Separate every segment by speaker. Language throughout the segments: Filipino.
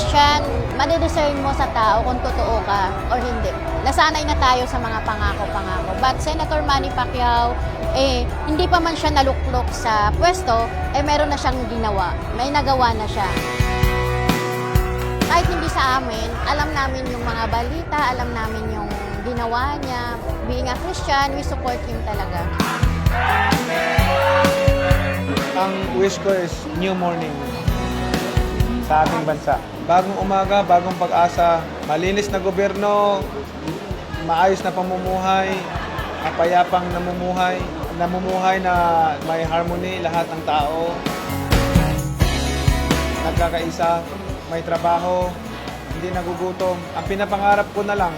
Speaker 1: Christian, madidiscern mo sa tao kung totoo ka or hindi. Nasanay na tayo sa mga pangako-pangako. But Senator Manny Pacquiao, hindi pa man siya naluklok sa pwesto, meron na siyang ginawa. May nagawa na siya. Kahit hindi sa amin, alam namin yung mga balita, alam namin yung ginawa niya. Being a Christian, we support him talaga.
Speaker 2: Ang wish ko is new morning sa ating bansa. Bagong umaga, bagong pag-asa, malinis na gobyerno, maayos na pamumuhay, mapayapang namumuhay na may harmony lahat ng tao. Nagkakaisa, may trabaho, hindi nagugutom. Ang pinapangarap ko na lang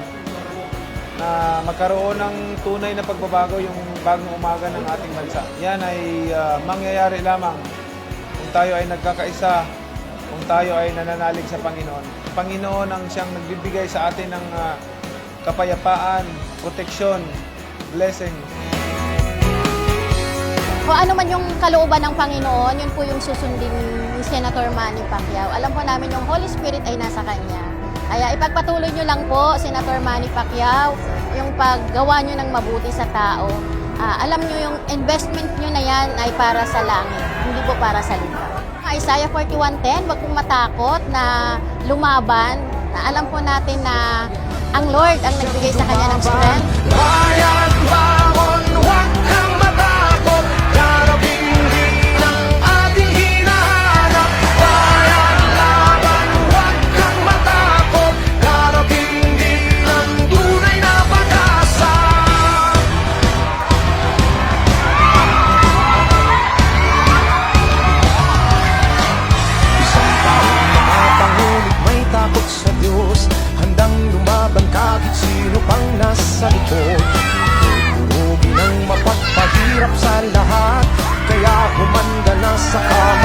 Speaker 2: na magkaroon ng tunay na pagbabago yung bagong umaga ng ating bansa. Yan ay mangyayari lamang kung tayo ay nagkakaisa, kung tayo ay nananalig sa Panginoon. Panginoon ang siyang nagbibigay sa atin ng kapayapaan, proteksyon, blessing.
Speaker 1: Kung ano man yung kalooban ng Panginoon, yun po yung susundin ni Senator Manny Pacquiao. Alam po namin yung Holy Spirit ay nasa Kanya. Kaya ipagpatuloy nyo lang po, Senator Manny Pacquiao, yung paggawa nyo ng mabuti sa tao. Alam nyo yung investment nyo na yan ay para sa langit, hindi po para sa lupa. Isaiah 41:10, wag pong matakot na lumaban. Alam po natin na ang Lord ang nagbigay sa kanya ng strength.
Speaker 3: Bayan, bangon, huwag kang matakot. Darating din ang ating hinahanap. Bayan, laban, huwag kang matakot. Darating din ang tunay na pag-asa. Isang taong nakapangulit, may takot sa Diyos. Handang lumaban kahit sino pang nasa likod. Durugin ang mapagpahirap sa lahat, kaya humanda na sa kamay.